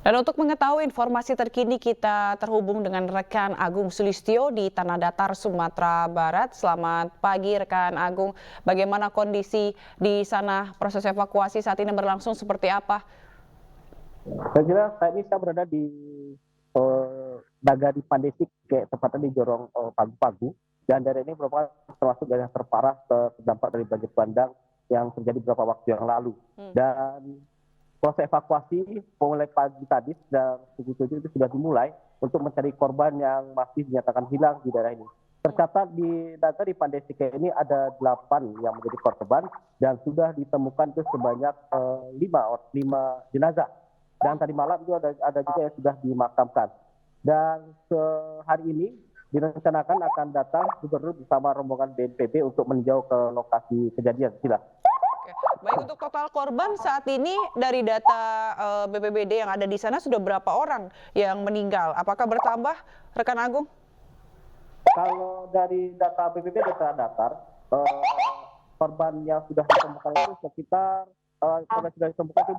Dan untuk mengetahui informasi terkini kita terhubung dengan rekan Agung Sulistyo di Tanah Datar, Sumatera Barat. Selamat pagi rekan Agung, bagaimana kondisi di sana, proses evakuasi saat ini berlangsung seperti apa? Saya kira saat ini saya berada di Nagari Pandesik, tepatnya di Jorong Pagu-Pagu, dan daerah ini merupakan termasuk daerah terparah terdampak dari banjir bandang yang terjadi beberapa waktu yang lalu. Dan proses evakuasi mulai pagi tadi dan pukul 7 itu sudah dimulai untuk mencari korban yang masih dinyatakan hilang di daerah ini. Tercatat di Nagari Pandesik ini ada 8 yang menjadi korban dan sudah ditemukan itu sebanyak 5 jenazah. Dan tadi malam itu ada juga yang sudah dimakamkan. Dan hari ini direncanakan akan datang gubernur bersama rombongan BNPB untuk meninjau ke lokasi kejadian. Sila. Baik, untuk total korban saat ini dari data BPBD yang ada di sana sudah berapa orang yang meninggal? Apakah bertambah, rekan Agung? Kalau dari data BPBD data datar, korban yang sudah ditemukan itu sekitar korban sudah ditemukan itu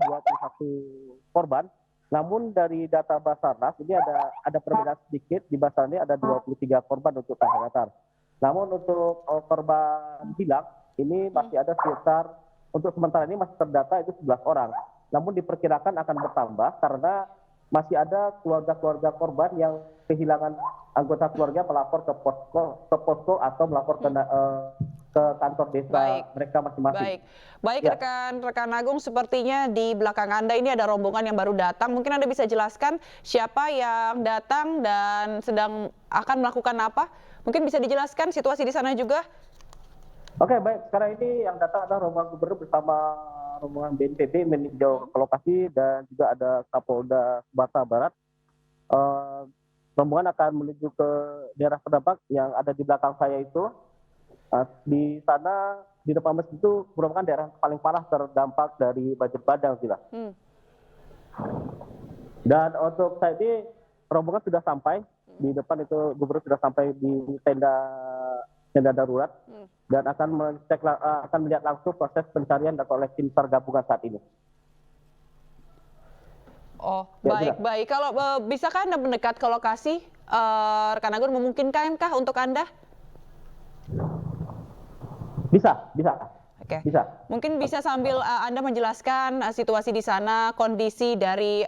21 korban. Namun dari data Basarnas ini ada perbedaan sedikit, di Basarnas ini ada 23 korban untuk Tanah Datar. Namun untuk korban hilang ini masih ada sekitar, untuk sementara ini masih terdata itu 11 orang. Namun diperkirakan akan bertambah karena masih ada keluarga-keluarga korban yang kehilangan anggota keluarga melapor ke posko atau melapor ke kantor desa mereka masing-masing. Baik ya. Rekan Agung, sepertinya di belakang Anda ini ada rombongan yang baru datang. Mungkin Anda bisa jelaskan siapa yang datang dan sedang akan melakukan apa? Mungkin bisa dijelaskan situasi di sana juga. Oke, baik. Sekarang ini yang datang adalah rombongan gubernur bersama rombongan BNPB meninjau ke lokasi dan juga ada Kapolda Sumatera Barat. Rombongan akan menuju ke daerah terdampak yang ada di belakang saya itu. Di sana, di depan masjid itu merupakan daerah paling parah terdampak dari banjir bandang, Sila. Dan untuk saat ini rombongan sudah sampai di depan itu, gubernur sudah sampai di tenda darurat dan akan melihat langsung proses pencarian oleh tim SAR gabungan saat ini. Oh, baik. Kalau bisakah Anda mendekat ke lokasi, rekan Agung, memungkinkankah untuk Anda? Bisa. Oke. Bisa. Mungkin bisa sambil Anda menjelaskan situasi di sana, kondisi dari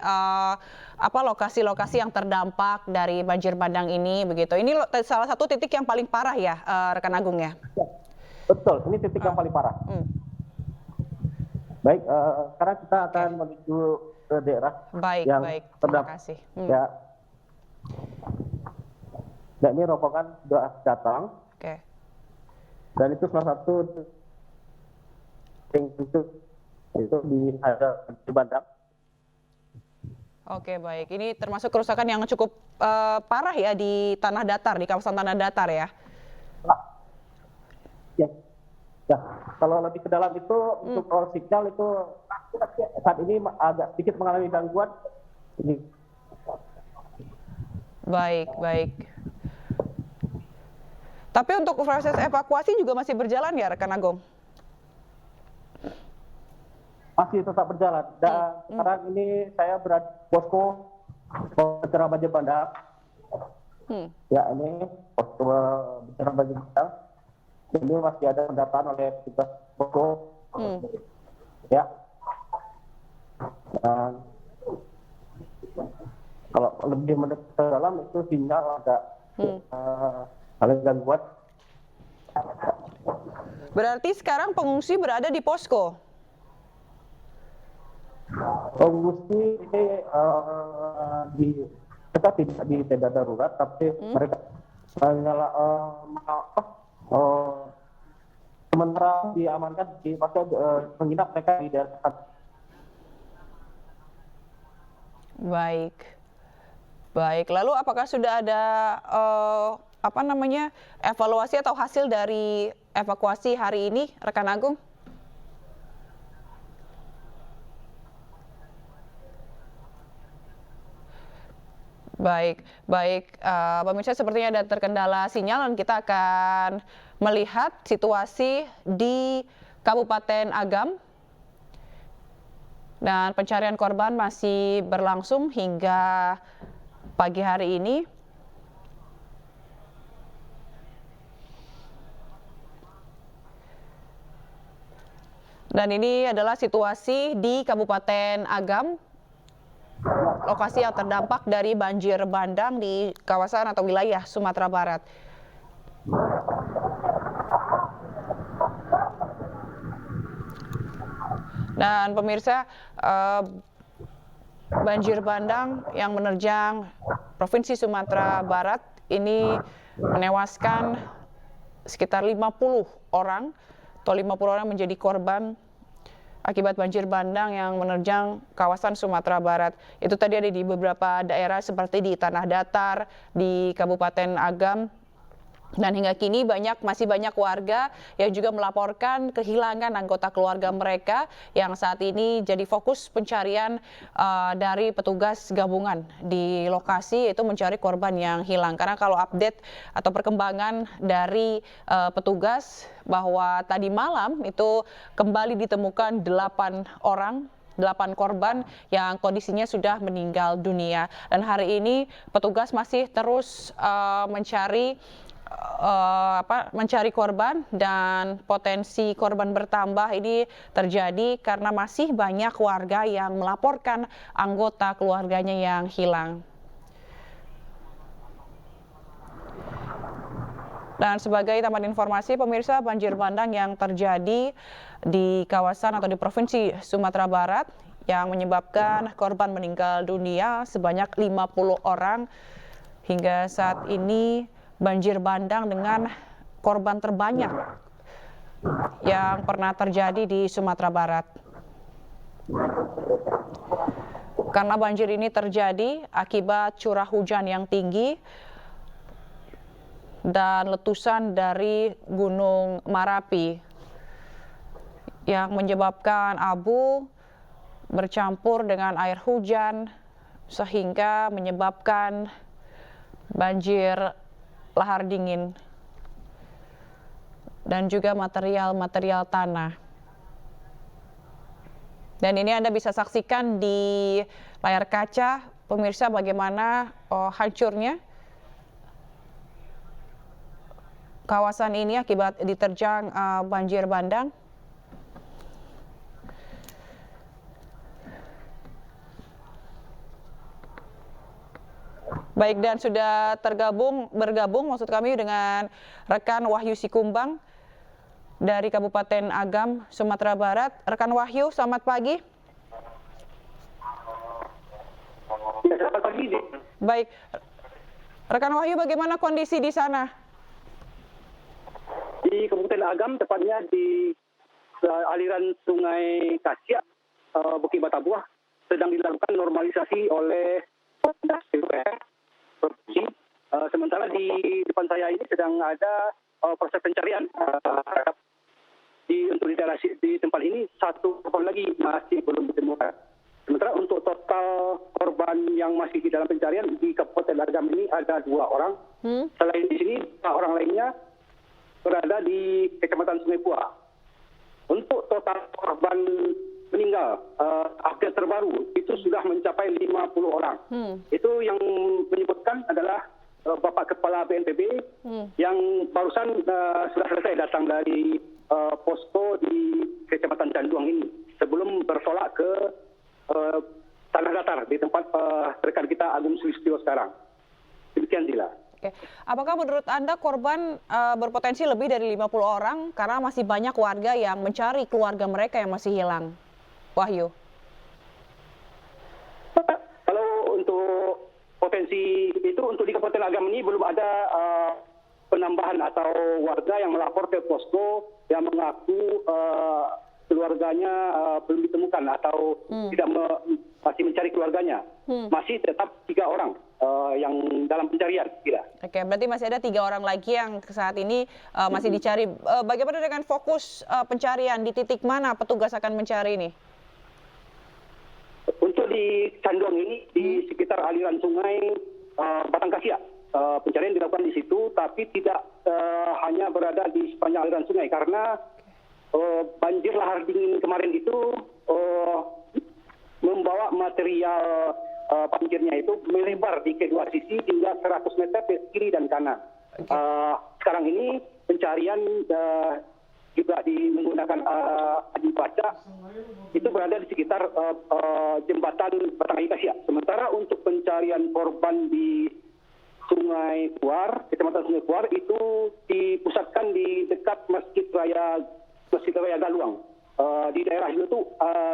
lokasi-lokasi yang terdampak dari banjir bandang ini, begitu. Ini salah satu titik yang paling parah ya, rekan Agung ya? Betul, ini titik yang paling parah. Baik, sekarang kita akan menuju ke daerah yang terdampak. Terima kasih. Ya. Dan ini rombongan sudah datang. Oke. Dan itu salah satu itu di bandang. Oke, baik. Ini termasuk kerusakan yang cukup parah ya di Tanah Datar, di kawasan Tanah Datar ya? Ya. Kalau lebih ke dalam itu untuk signal itu saat ini agak sedikit mengalami gangguan. Baik. Tapi untuk proses evakuasi juga masih berjalan ya, rekan Agung? Masih tetap berjalan. Dan sekarang ini saya berada di posko bencana banjir bandang. Ya, ini posko bencana banjir bandang. Ini masih ada pendataan oleh petugas posko. Ya. Dan kalau lebih mendekat ke dalam itu sinyal agak gangguan. Berarti sekarang pengungsi berada di posko? Pengungsi ini mereka tidak di tenda darurat, tapi mereka sementara diamankan di menginap mereka di daerah. Baik. Lalu apakah sudah ada evaluasi atau hasil dari evakuasi hari ini, rekan Agung? Baik. Pemirsa, sepertinya ada terkendala sinyal dan kita akan melihat situasi di Kabupaten Agam. Dan pencarian korban masih berlangsung hingga pagi hari ini. Dan ini adalah situasi di Kabupaten Agam, lokasi yang terdampak dari banjir bandang di kawasan atau wilayah Sumatera Barat. Dan pemirsa, banjir bandang yang menerjang Provinsi Sumatera Barat ini menewaskan sekitar 50 orang atau 50 orang menjadi korban akibat banjir bandang yang menerjang kawasan Sumatera Barat. Itu tadi ada di beberapa daerah seperti di Tanah Datar, di Kabupaten Agam. Dan hingga kini masih banyak warga yang juga melaporkan kehilangan anggota keluarga mereka yang saat ini jadi fokus pencarian dari petugas gabungan di lokasi, yaitu mencari korban yang hilang. Karena kalau update atau perkembangan dari petugas bahwa tadi malam itu kembali ditemukan 8 korban yang kondisinya sudah meninggal dunia. Dan hari ini petugas masih terus mencari korban, dan potensi korban bertambah ini terjadi karena masih banyak warga yang melaporkan anggota keluarganya yang hilang. Dan sebagai tambahan informasi, pemirsa, banjir bandang yang terjadi di kawasan atau di Provinsi Sumatera Barat yang menyebabkan korban meninggal dunia sebanyak 50 orang. Hingga saat ini banjir bandang dengan korban terbanyak yang pernah terjadi di Sumatera Barat. Karena banjir ini terjadi akibat curah hujan yang tinggi dan letusan dari Gunung Marapi yang menyebabkan abu bercampur dengan air hujan sehingga menyebabkan banjir lahar dingin dan juga material tanah. Dan ini Anda bisa saksikan di layar kaca, pemirsa, bagaimana hancurnya kawasan ini akibat diterjang banjir bandang. Baik, dan sudah bergabung maksud kami dengan rekan Wahyu Sikumbang dari Kabupaten Agam, Sumatera Barat. Rekan Wahyu, selamat pagi. Selamat pagi. Baik, rekan Wahyu, bagaimana kondisi di sana? Di Kabupaten Agam, tepatnya di aliran Sungai Kasia, Bukit Batabuah, sedang dilakukan normalisasi oleh provinsi. Sementara di depan saya ini sedang ada proses pencarian. Di tempat ini satu korban lagi masih belum ditemukan. Sementara untuk total korban yang masih di dalam pencarian di Kabupaten Agam ini ada 2 orang. Selain di sini 2 orang lainnya berada di Kecamatan Sungai Pua. Untuk total korban meninggal, update terbaru itu sudah mencapai 50 orang. Itu yang menyebutkan adalah Bapak Kepala BNPB yang barusan sudah selesai datang dari posko di Kecamatan Canduang ini sebelum bertolak ke Tanah Datar di tempat rekan kita Agung Sulistyo sekarang. Demikian, Dila. Oke. Apakah menurut Anda korban berpotensi lebih dari 50 orang karena masih banyak warga yang mencari keluarga mereka yang masih hilang? Wahyu. Kalau untuk potensi itu, untuk di Kabupaten Agam ini belum ada penambahan atau warga yang melapor ke posko yang mengaku keluarganya belum ditemukan atau masih mencari keluarganya. Masih tetap 3 orang yang dalam pencarian. Kira. Oke, berarti masih ada 3 orang lagi yang saat ini masih dicari. Bagaimana dengan fokus pencarian? Di titik mana petugas akan mencari ini? Untuk di Canduang ini, di sekitar aliran sungai Batangkasia, pencarian dilakukan di situ, tapi tidak hanya berada di sepanjang aliran sungai, karena banjir lahar dingin kemarin itu membawa material banjirnya itu melebar di kedua sisi hingga 100 meter ke kiri dan kanan. Sekarang ini pencarian juga menggunakan aji baca itu berada di sekitar jembatan Batang Kasia. Sementara untuk pencarian korban di Sungai Kuar, Kecamatan Sungai Kuar itu dipusatkan di dekat Masjid Raya Galuang. Di daerah itu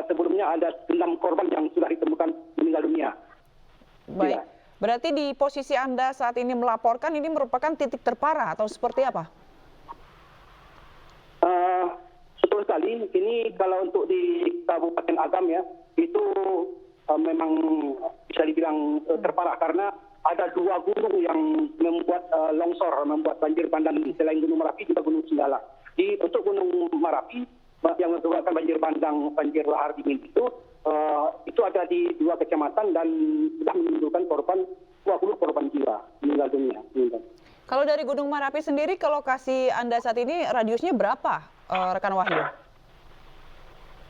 sebelumnya ada 6 korban yang sudah ditemukan meninggal dunia. Baik, berarti di posisi Anda saat ini melaporkan ini merupakan titik terparah atau seperti apa? Betul sekali, ini kalau untuk di Kabupaten Agam ya, itu memang bisa dibilang terparah karena ada 2 gunung yang membuat longsor, membuat banjir bandang selain Gunung Merapi juga Gunung Singgala. Untuk Gunung Merapi yang menyebabkan banjir bandang, banjir lahar dingin itu ada di 2 kecamatan dan sudah menimbulkan 20 korban jiwa meninggal dunia. Kalau dari Gunung Merapi sendiri ke lokasi Anda saat ini radiusnya berapa, rekan Wahyu?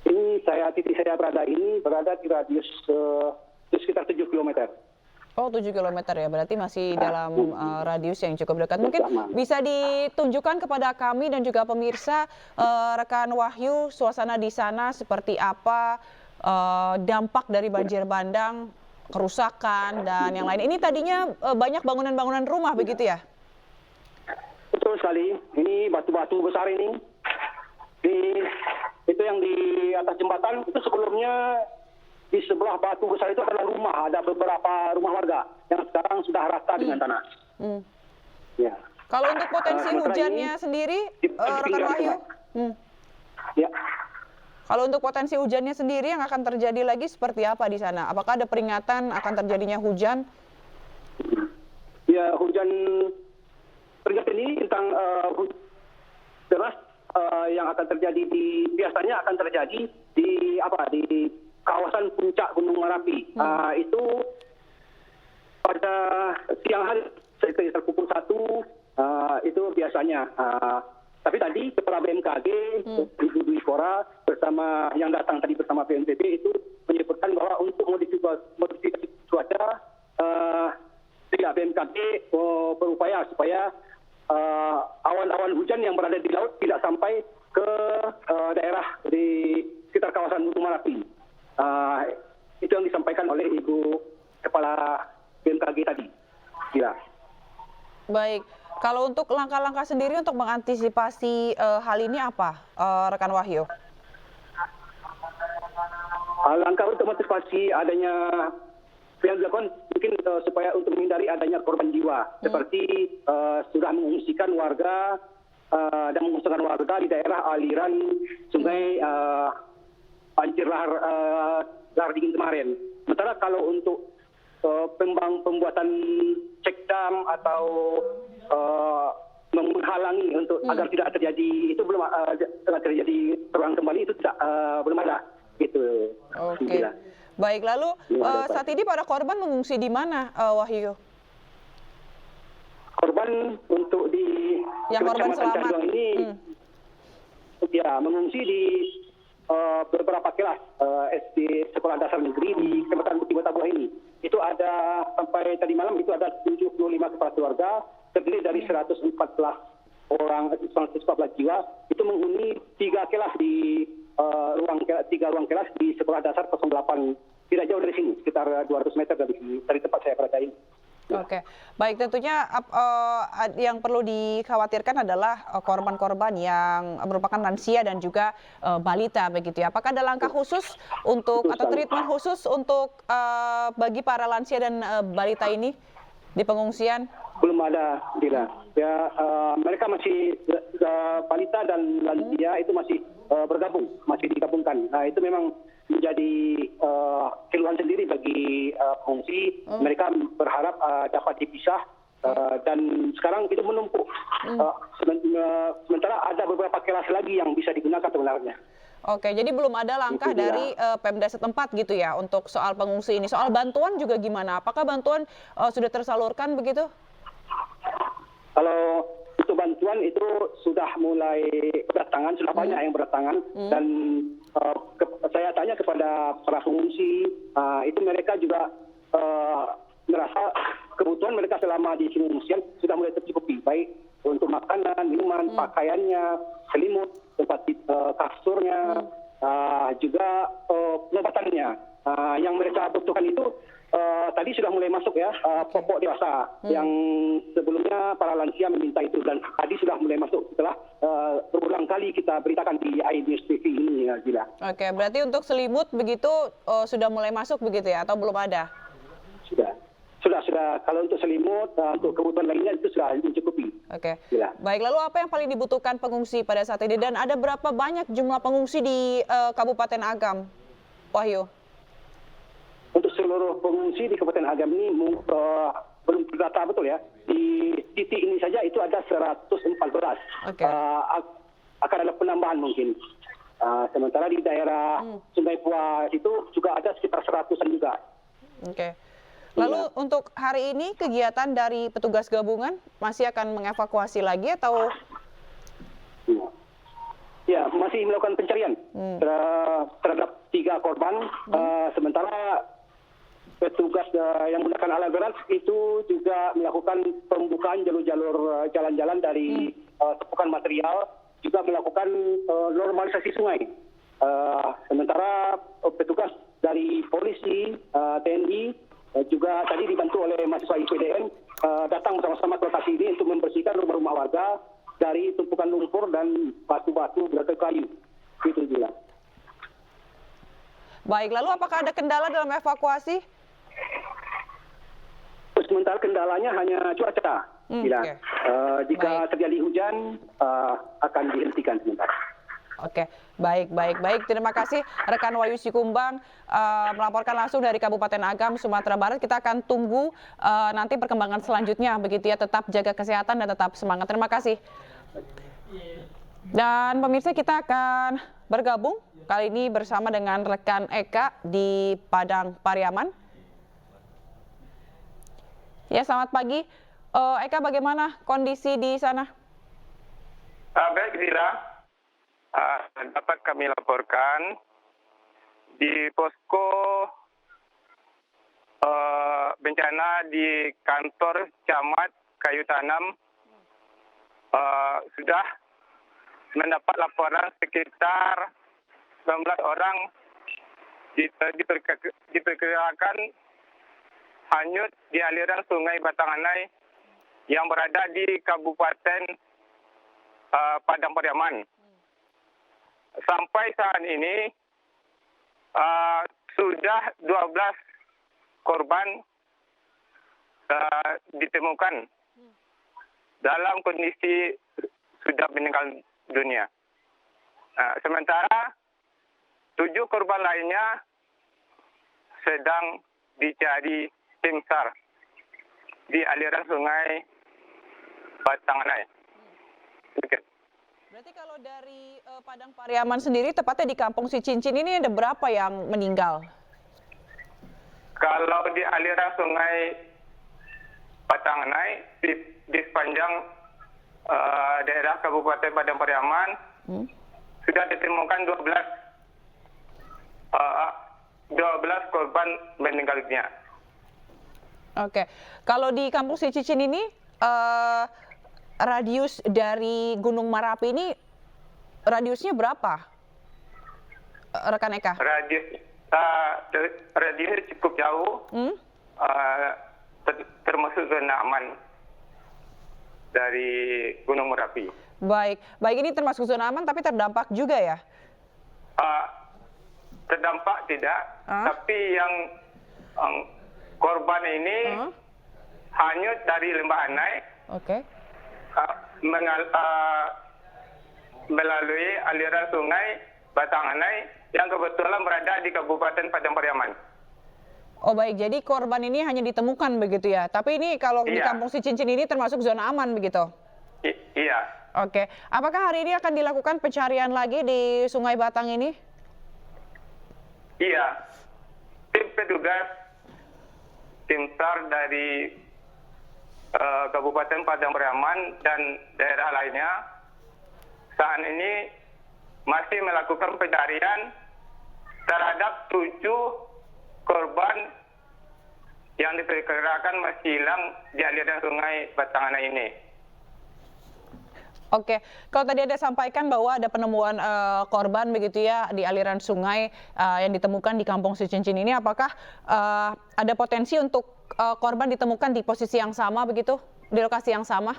Ini titik saya berada di radius sekitar 7 km. Oh, 7 km ya, berarti masih dalam radius yang cukup dekat. Mungkin bisa ditunjukkan kepada kami dan juga pemirsa, rekan Wahyu, suasana di sana seperti apa, dampak dari banjir bandang, kerusakan, dan yang lain. Ini tadinya banyak bangunan-bangunan rumah, begitu ya? Betul sekali, ini batu-batu besar ini. Itu yang di atas jembatan, itu sebelumnya di sebelah batu besar itu adalah rumah, ada beberapa rumah warga yang sekarang sudah rata dengan tanah. Ya. Kalau untuk potensi hujannya sendiri, rekan Wahyu? Ya. Kalau untuk potensi hujannya sendiri yang akan terjadi lagi seperti apa di sana? Apakah ada peringatan akan terjadinya hujan? Ya, hujan peringatan ini tentang deras yang akan terjadi biasanya akan terjadi di kawasan puncak Gunung Merapi. Itu pada siang hari sekitar pukul 1 itu biasanya. Tapi tadi Kepala BMKG, Ibu Dwi Kora bersama yang datang tadi bersama BNPB itu menyebutkan bahwa untuk modifikasi cuaca BMKG berupaya supaya awan-awan hujan yang berada di laut tidak sampai ke daerah di sekitar kawasan Gunung Merapi. Itu yang disampaikan oleh Ibu Kepala BMKG tadi. Ya. Baik, kalau untuk langkah-langkah sendiri untuk mengantisipasi hal ini apa, rekan Wahyu? Langkah untuk mengantisipasi adanya yang dilakukan mungkin supaya untuk menghindari adanya korban jiwa, seperti sudah mengungsikan warga dan mengungsikan warga di daerah aliran sungai banjir lahar dingin kemarin. Sementara kalau untuk pembuatan cek dam atau menghalangi untuk agar tidak terjadi itu belum terjadi terulang kembali itu belum ada gitu. Oke. Baik, lalu saat ini para korban mengungsi di mana, Wahyu? Korban untuk di yang korban selamat Canjuang ini ya mengungsi di beberapa kelas SD Sekolah Dasar Negeri di Kecamatan Bukit Batabuah ini. Itu ada sampai tadi malam itu ada 75 kepala keluarga terdiri dari 114 orang, 114 jiwa. Itu menghuni 3 kelas di tiga ruang kelas di Sekolah Dasar 08 tidak jauh dari sini, sekitar 200 meter dari tempat saya berada ini. Oke, baik, tentunya yang perlu dikhawatirkan adalah korban-korban yang merupakan lansia dan juga balita begitu ya. Apakah ada langkah khusus untuk atau treatment khusus untuk bagi para lansia dan balita ini di pengungsian? Belum ada, tidak. Ya, mereka masih balita dan lansia itu masih bergabung, masih digabungkan. Nah, itu memang menjadi keluhan sendiri bagi pengungsi. Mereka berharap dapat dipisah dan sekarang itu menumpuk. Sementara ada beberapa kelas lagi yang bisa digunakan sebenarnya. Oke, jadi belum ada langkah dari Pemda setempat gitu ya untuk soal pengungsi ini. Soal bantuan juga gimana? Apakah bantuan sudah tersalurkan begitu? Kalau untuk bantuan itu sudah mulai berdatangan, sudah banyak yang berdatangan dan saya tanya kepada para pengungsi, itu mereka juga merasa kebutuhan mereka selama di pengungsian sudah mulai tercukupi, baik untuk makanan, minuman, pakaiannya, selimut, tempat kasurnya, juga pengobatannya. Yang mereka butuhkan itu tadi sudah mulai masuk ya, pokok dewasa yang sebelumnya para lansia meminta itu, dan tadi sudah mulai masuk setelah berulang kali kita beritakan di iNews TV ini ya, Gila. Oke, berarti untuk selimut begitu sudah mulai masuk begitu ya, atau belum ada? Sudah. Kalau untuk selimut, untuk kebutuhan lainnya itu sudah mencukupi. Oke. Gila. Baik, lalu apa yang paling dibutuhkan pengungsi pada saat ini, dan ada berapa banyak jumlah pengungsi di Kabupaten Agam, Wahyu? Untuk seluruh pengungsi di Kabupaten Agam ini belum terdata betul ya. Di titik ini saja itu ada 114. Oke. Akan ada penambahan mungkin. Sementara di daerah Sungai Pua itu juga ada sekitar 100-an juga. Oke. Lalu untuk hari ini kegiatan dari petugas gabungan masih akan mengevakuasi lagi atau? Ya, masih melakukan pencarian terhadap 3 korban. Sementara petugas yang menggunakan alat berat itu juga melakukan pembukaan jalur-jalur jalan-jalan dari tumpukan material, juga melakukan normalisasi sungai. Sementara petugas dari polisi, TNI, juga tadi dibantu oleh mahasiswa IPDN datang bersama-sama ke lokasi ini untuk membersihkan rumah-rumah warga dari tumpukan lumpur dan batu-batu berata kayu. Itu Gila. Baik, lalu apakah ada kendala dalam evakuasi? Sementara kendalanya hanya cuaca. Gila. Okay. Jika terjadi hujan akan dihentikan sementara. Oke, baik. Terima kasih rekan Wahyu Sikumbang melaporkan langsung dari Kabupaten Agam, Sumatera Barat. Kita akan tunggu nanti perkembangan selanjutnya, begitu ya. Tetap jaga kesehatan dan tetap semangat. Terima kasih. Dan pemirsa, kita akan bergabung kali ini bersama dengan rekan Eka di Padang Pariaman. Ya, selamat pagi. Eka, bagaimana kondisi di sana? Baik, Dila. Dapat kami laporkan di posko bencana di kantor Camat Kayu Tanam sudah mendapat laporan sekitar 19 orang diperkirakan hanyut di aliran Sungai Batanganai yang berada di Kabupaten Padang Pariaman. Sampai saat ini sudah 12 korban ditemukan dalam kondisi sudah meninggal dunia. Sementara 7 korban lainnya sedang dicari tim SAR di aliran Sungai Batanganai. Berarti kalau dari Padang Pariaman sendiri, tepatnya di Kampung Si Cincin ini ada berapa yang meninggal? Kalau di aliran Sungai Batanganai di sepanjang daerah Kabupaten Padang Pariaman sudah ditemukan 12 korban meninggal dunia. Oke, kalau di Kampung Si Cincin ini radius dari Gunung Merapi ini radiusnya berapa, rekan Eka? Radiusnya cukup jauh, termasuk zona aman dari Gunung Merapi. Baik ini termasuk zona aman tapi terdampak juga ya? Terdampak tidak, tapi yang korban ini hanyut dari Lembah Anai. Oke. Melalui aliran Sungai Batanganai yang kebetulan berada di Kabupaten Padang Pariaman. Oh baik, jadi korban ini hanya ditemukan begitu ya. Tapi ini kalau di Kampung Si Cincin ini termasuk zona aman begitu? Iya. Oke, apakah hari ini akan dilakukan pencarian lagi di Sungai Batang ini? Iya. Tim petugas, tim SAR dari Kabupaten Padang Pariaman dan daerah lainnya saat ini masih melakukan pencarian terhadap 7 korban yang diperkirakan masih hilang di aliran sungai Batanganai ini. Oke, kalau tadi Anda sampaikan bahwa ada penemuan korban begitu ya di aliran sungai yang ditemukan di Kampung Sicincin ini, apakah ada potensi untuk korban ditemukan di posisi yang sama begitu, di lokasi yang sama?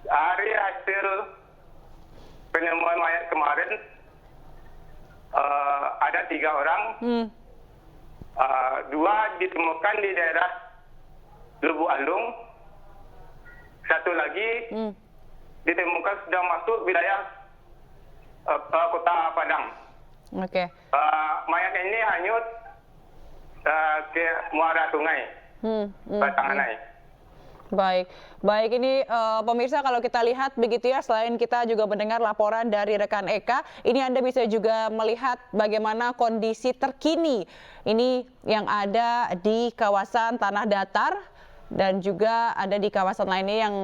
Hari hasil penemuan mayat kemarin ada 3 orang, 2 ditemukan di daerah Lubuk Alung, 1 lagi ditemukan sudah masuk wilayah Kota Padang. Oke. Mayat ini hanyut ke muara sungai Batanganai. Baik ini pemirsa, kalau kita lihat begitu ya, selain kita juga mendengar laporan dari rekan Eka, ini Anda bisa juga melihat bagaimana kondisi terkini ini yang ada di kawasan Tanah Datar dan juga ada di kawasan lainnya yang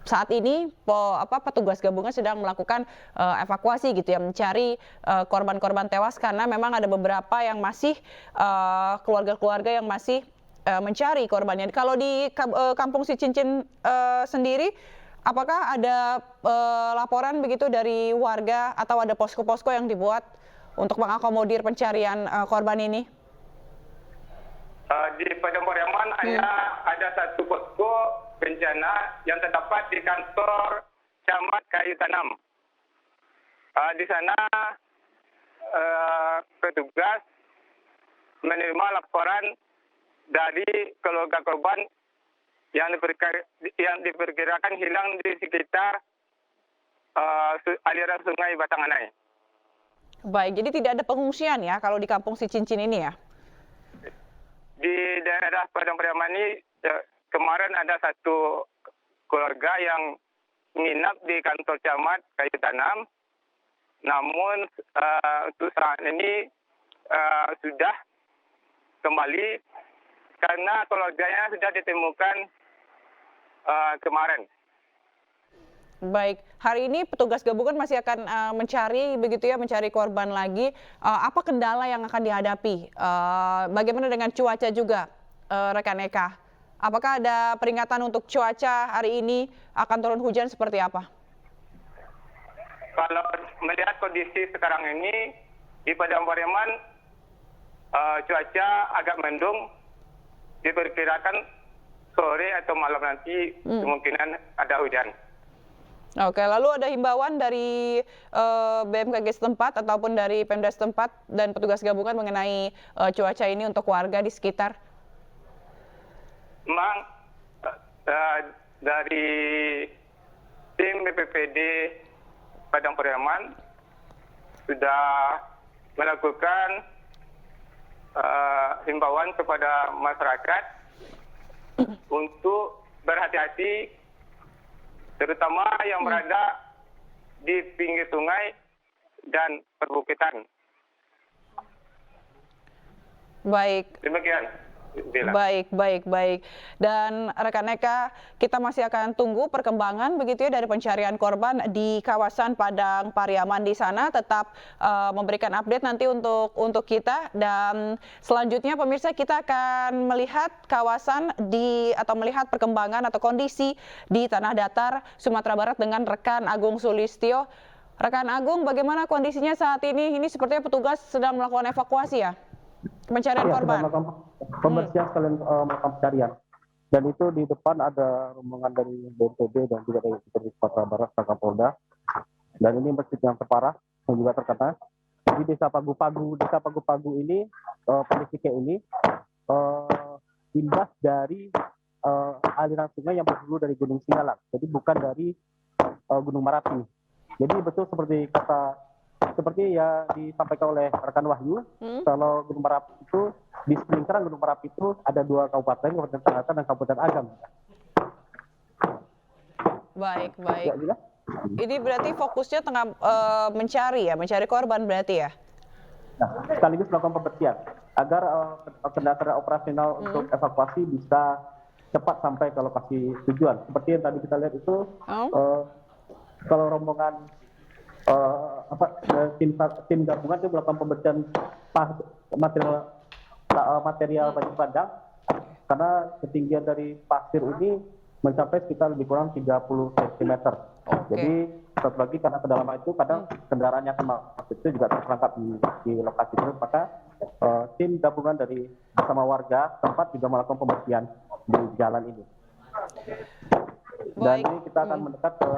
saat ini petugas gabungan sedang melakukan evakuasi gitu ya, mencari korban-korban tewas karena memang ada beberapa yang masih keluarga-keluarga yang masih mencari korbannya. Kalau di Kampung Sicincin sendiri, apakah ada laporan begitu dari warga atau ada posko-posko yang dibuat untuk mengakomodir pencarian korban ini? Di Padang Pariaman ada 1 posko bencana yang terdapat di kantor Camat Kayu Tanam. Di sana petugas menerima laporan dari keluarga korban yang diperkirakan hilang di sekitar aliran sungai Batanganai. Baik, jadi tidak ada pengungsian ya kalau di Kampung Sicincin ini ya? Di daerah Padang Pariaman ini kemarin ada 1 keluarga yang menginap di kantor Camat Kayu Tanam, namun untuk saat ini sudah kembali karena keluarganya sudah ditemukan kemarin. Baik, hari ini petugas gabungan masih akan mencari begitu ya, mencari korban lagi. Apa kendala yang akan dihadapi? Bagaimana dengan cuaca juga, rekan Eka? Apakah ada peringatan untuk cuaca hari ini akan turun hujan seperti apa? Kalau melihat kondisi sekarang ini di Padang Pariaman, cuaca agak mendung. Diperkirakan sore atau malam nanti kemungkinan ada hujan. Oke, lalu ada himbauan dari BMKG setempat ataupun dari Pemda setempat dan petugas gabungan mengenai cuaca ini untuk warga di sekitar? Memang dari tim BPPD Padang Pariaman sudah melakukan himbauan kepada masyarakat untuk berhati-hati, terutama yang berada di pinggir sungai dan perbukitan. Baik. Demikian. Baik. Dan rekan Eka, kita masih akan tunggu perkembangan begitu ya dari pencarian korban di kawasan Padang Pariaman di sana. Tetap memberikan update nanti untuk kita. Dan selanjutnya pemirsa, kita akan melihat kawasan atau melihat perkembangan atau kondisi di Tanah Datar, Sumatera Barat dengan rekan Agung Sulistyo. Rekan Agung, bagaimana kondisinya saat ini? Ini sepertinya petugas sedang melakukan evakuasi ya? Pencarian korban. Pembersihan sekalian melakukan pencarian. Dan itu di depan ada rombongan dari BNPB dan juga dari Sumatera Barat, Kapolda. Dan ini masjid yang terparah yang juga terkena. Di Desa Pagu-Pagu ini, kondisi kayak ini imbas dari aliran sungai yang berhulu dari Gunung Singalang. Jadi bukan dari Gunung Merapi. Jadi betul seperti ya disampaikan oleh rekan Wahyu, kalau Gunung Merapi itu di lingkaran Gunung Merapi itu ada 2 kabupaten, Kabupaten Selatan dan Kabupaten Agam. Baik. Ini berarti fokusnya tengah mencari korban berarti ya? Nah, sekaligus melakukan pembersihan agar kendaraan operasional untuk evakuasi bisa cepat sampai ke lokasi tujuan. Seperti yang tadi kita lihat itu, kalau rombongan tim gabungan itu melakukan pembersihan material banjir bandang karena ketinggian dari pasir ini mencapai sekitar lebih kurang 30 cm. Jadi satu lagi karena kedalaman itu kadang kendaraan yang akan masuk itu juga terperangkap di lokasi itu, maka tim gabungan dari bersama warga tempat juga melakukan pembersihan di jalan ini. Dan ini kita akan mendekat ke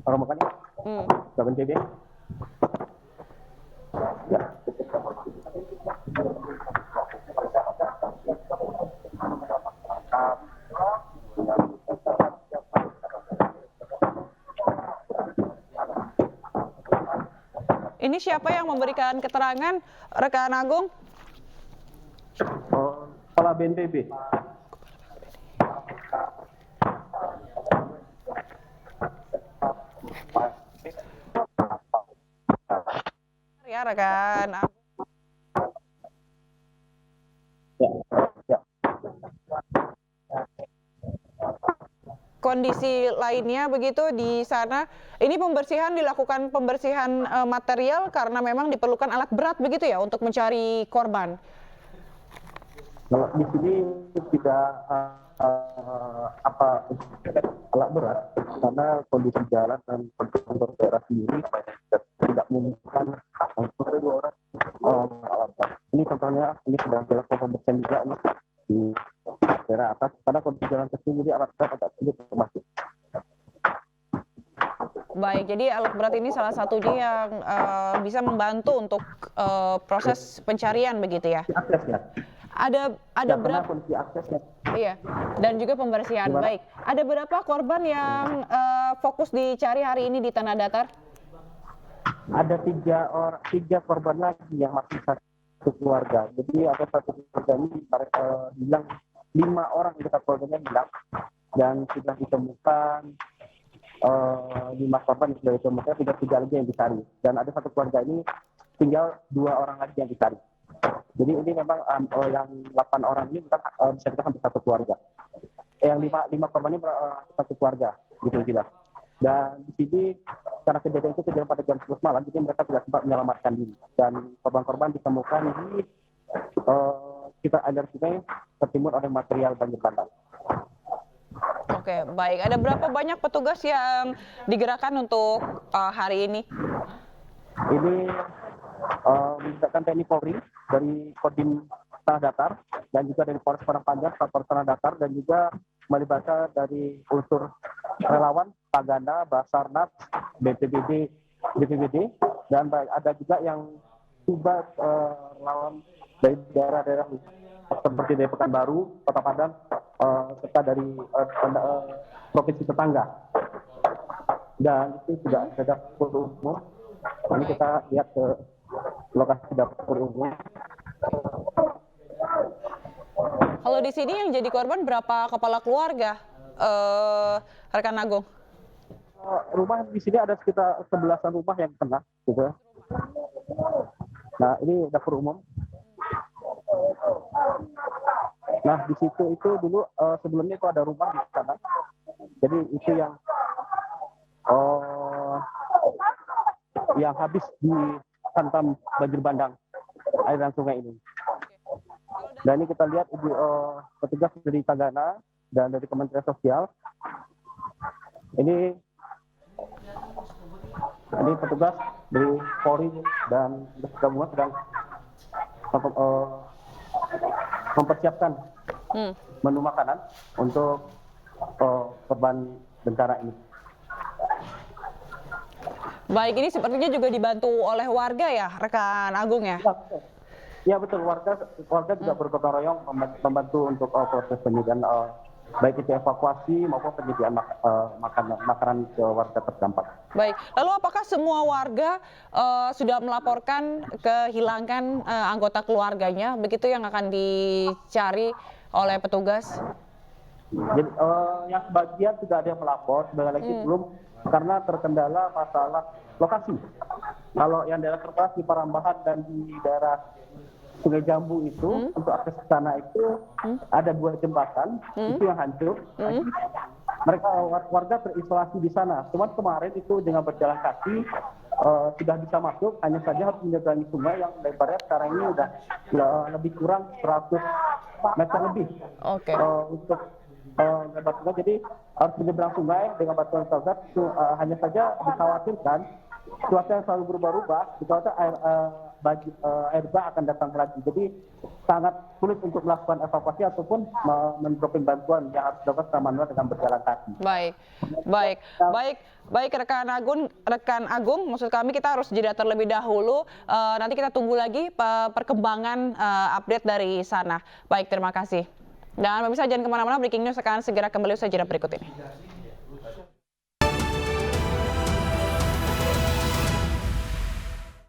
rombongannya. BNPB. Ya. Ini siapa yang memberikan keterangan, rekan Agung? Kepala BNPB. Ya, rekan Agung. Ya. Kondisi lainnya begitu di sana, ini dilakukan pembersihan material karena memang diperlukan alat berat begitu ya untuk mencari korban. Kalau di sini tidak alat berat karena kondisi jalan dan kantor daerah sendiri tidak memungkinkan untuk alat berat. Ini contohnya ini sedang dilakukan pembersihan juga ini di daerah atas karena kondisi jalan kecil jadi alat berat agak sulit untuk masuk. Baik, jadi alat berat ini salah satunya yang bisa membantu untuk proses pencarian begitu ya. Aksesnya. Ada berapa kondisi aksesnya. Iya, dan juga pembersihan. Gimana? Baik, ada berapa korban yang fokus dicari hari ini di Tanah Datar? Ada tiga korban lagi yang masih satu keluarga. Jadi ada satu keluarga ini bilang 5 orang kita keluarganya hilang dan sudah ditemukan 5 korban yang sudah ditemukan, sudah 3 lagi yang dicari. Dan ada satu keluarga ini tinggal 2 orang lagi yang dicari. Jadi ini memang yang 8 orang ini bukan bisa kita hampir satu keluarga. Yang 5 korban ini satu keluarga, gitu jelas. Dan di sini karena kejadian itu kejadian pada jam 11 malam, jadi mereka tidak sempat menyelamatkan diri. Dan korban-korban ditemukan di sekitar aliran sungai tertimbun oleh material banjir bandang. Oke, baik. Ada berapa banyak petugas yang digerakkan untuk hari ini? Ini melibatkan TNI Polri dari Kodim Tanah Datar dan juga dari Polres Padang Panjang, Polres Tanah Datar, dan juga melibatkan dari unsur relawan, Tagana, Basarnas, BPBD, dan ada juga yang tiba relawan dari daerah-daerah seperti dari Pekanbaru, Kota Padang, serta dari provinsi tetangga. Dan itu juga ada dapur umum. Ini kita lihat ke lokasi dapur umum. Kalau di sini yang jadi korban berapa kepala keluarga, rekan Agung? Rumah di sini ada sekitar 11-an rumah yang kena, gitu. Nah, ini dapur umum. Nah, di situ itu dulu sebelumnya itu ada rumah di sana. Jadi itu yang habis dihantam banjir bandang aliran sungai ini. Dan ini kita lihat petugas dari Tagana dan dari Kementerian Sosial. Ini petugas dari Polri dan gabungan sedang mempersiapkan menu makanan untuk korban bencana ini. Baik, ini sepertinya juga dibantu oleh warga ya, rekan Agung ya? Ya betul, warga juga bergotong royong membantu untuk proses penyediaan baik itu evakuasi maupun penyediaan makanan ke warga terdampak. Baik, lalu apakah semua warga sudah melaporkan kehilangan anggota keluarganya, begitu yang akan dicari oleh petugas? Jadi yang sebagian sudah ada yang melapor, sebagian lagi belum karena terkendala masalah lokasi. Kalau yang daerah terparah di Parambahan dan di daerah Sungai Jambu itu untuk akses ke sana itu ada 2 jembatan itu yang hancur. Mereka warga terisolasi di sana. Cuman kemarin itu dengan berjalan kaki sudah bisa masuk, hanya saja harus menyeberangi sungai yang lebarnya sekarang ini udah lebih kurang 100 meter lebih. Oke. Untuk lebar sungai, jadi harus menyeberang sungai dengan bantuan taubat. Hanya saja dikhawatirkan cuaca yang selalu berubah-ubah, dikhawatirkan air bah akan datang lagi. Jadi sangat sulit untuk melakukan evakuasi ataupun mendroping bantuan yang harus dilakukan manual dengan berjalan kaki. Baik rekan Agung, maksud kami kita harus jeda terlebih dahulu. Nanti kita tunggu lagi perkembangan update dari sana. Baik, terima kasih. Dan pemirsa jangan kemana-mana, Breaking News akan segera kembali usai jeda berikut ini.